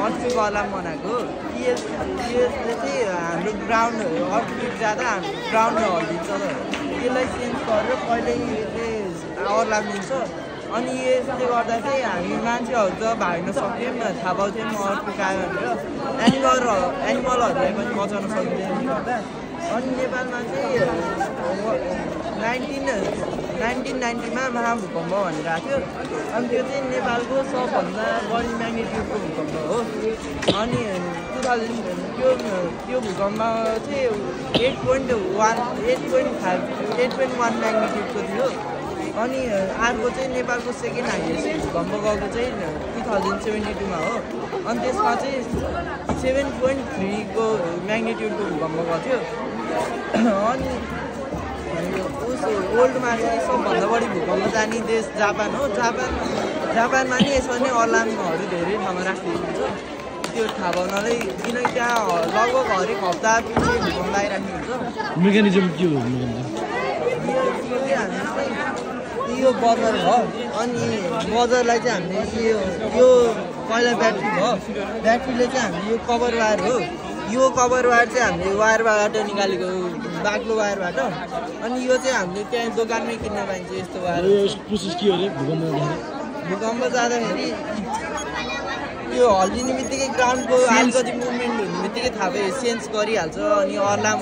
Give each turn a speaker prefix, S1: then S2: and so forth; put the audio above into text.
S1: earthquake alarm बनाएको युएसले चाहिँ हाम्रो ग्राउन्ड अर्थक्वेक जाँदा हाम्रो ग्राउन्ड हल्लिन्छ त त्यसलाई चेन्ज गरेर कहिले यसले अलार्म दिन्छ अनि यसले गर्दा चाहिँ हामी मान्छेहरू त भाग्न सक्दैनौँ थाहा पाउँथ्यौँ अर्थक्वेक आयो भनेर एनिमलहरूलाई पनि बचाउन सकिँदैन गर्दा अनि नेपालमा चाहिँ 1990मा महाभूकम्प भनेर आएको थियो अनि त्यो चाहिँ नेपालको सबभन्दा बढी म्याग्निट्युडको भूकम्प हो अनि 2000 त्यो भूकम्प चाहिँ 8.1 म्याग्निट्युडको थियो अनि अर्को चाहिँ नेपालको सेकेन्ड हाइएस्ट भूकम्प गएको चाहिँ 2072मा हो अनि त्यसमा चाहिँ 7.3 को म्याग्निट्युडको भूकम्प गएको थियो अनि वर्ल्डमा चाहिँ सबभन्दा बढी भूकम्प जाने देश जापान हो जापानमा नि यसमा नै अलार्महरू धेरै ठाउँमा राखिदिएको हुन्छ त्यो थाहा पाउनलाई किनकि त्यहाँ लगभग हरेक हप्ता पछि भूकम्प आइराख्ने हुन्छ
S2: मेकानिजम के हो
S1: यो बजार भयो अनि बजारलाई चाहिँ हामीले यो पहिला ब्याट्री भयो ब्याट्रीले चाहिँ हामीले यो कभर वायर हो यो कभर वायर चाहिँ हामीले वायरबाट निकालेको बाक्लो वायरबाट अनि यो चाहिँ हामीले त्यहाँ दोकानमै किन्न पाइन्छ यस्तो वायर भूकम्प जाँदाखेरि यो हल्लिने बित्तिकै ग्राउन्डको अलिकति मुभमेन्ट हुने बित्तिकै थाहा भयो सेन्स गरिहाल्छ अनि अलार्म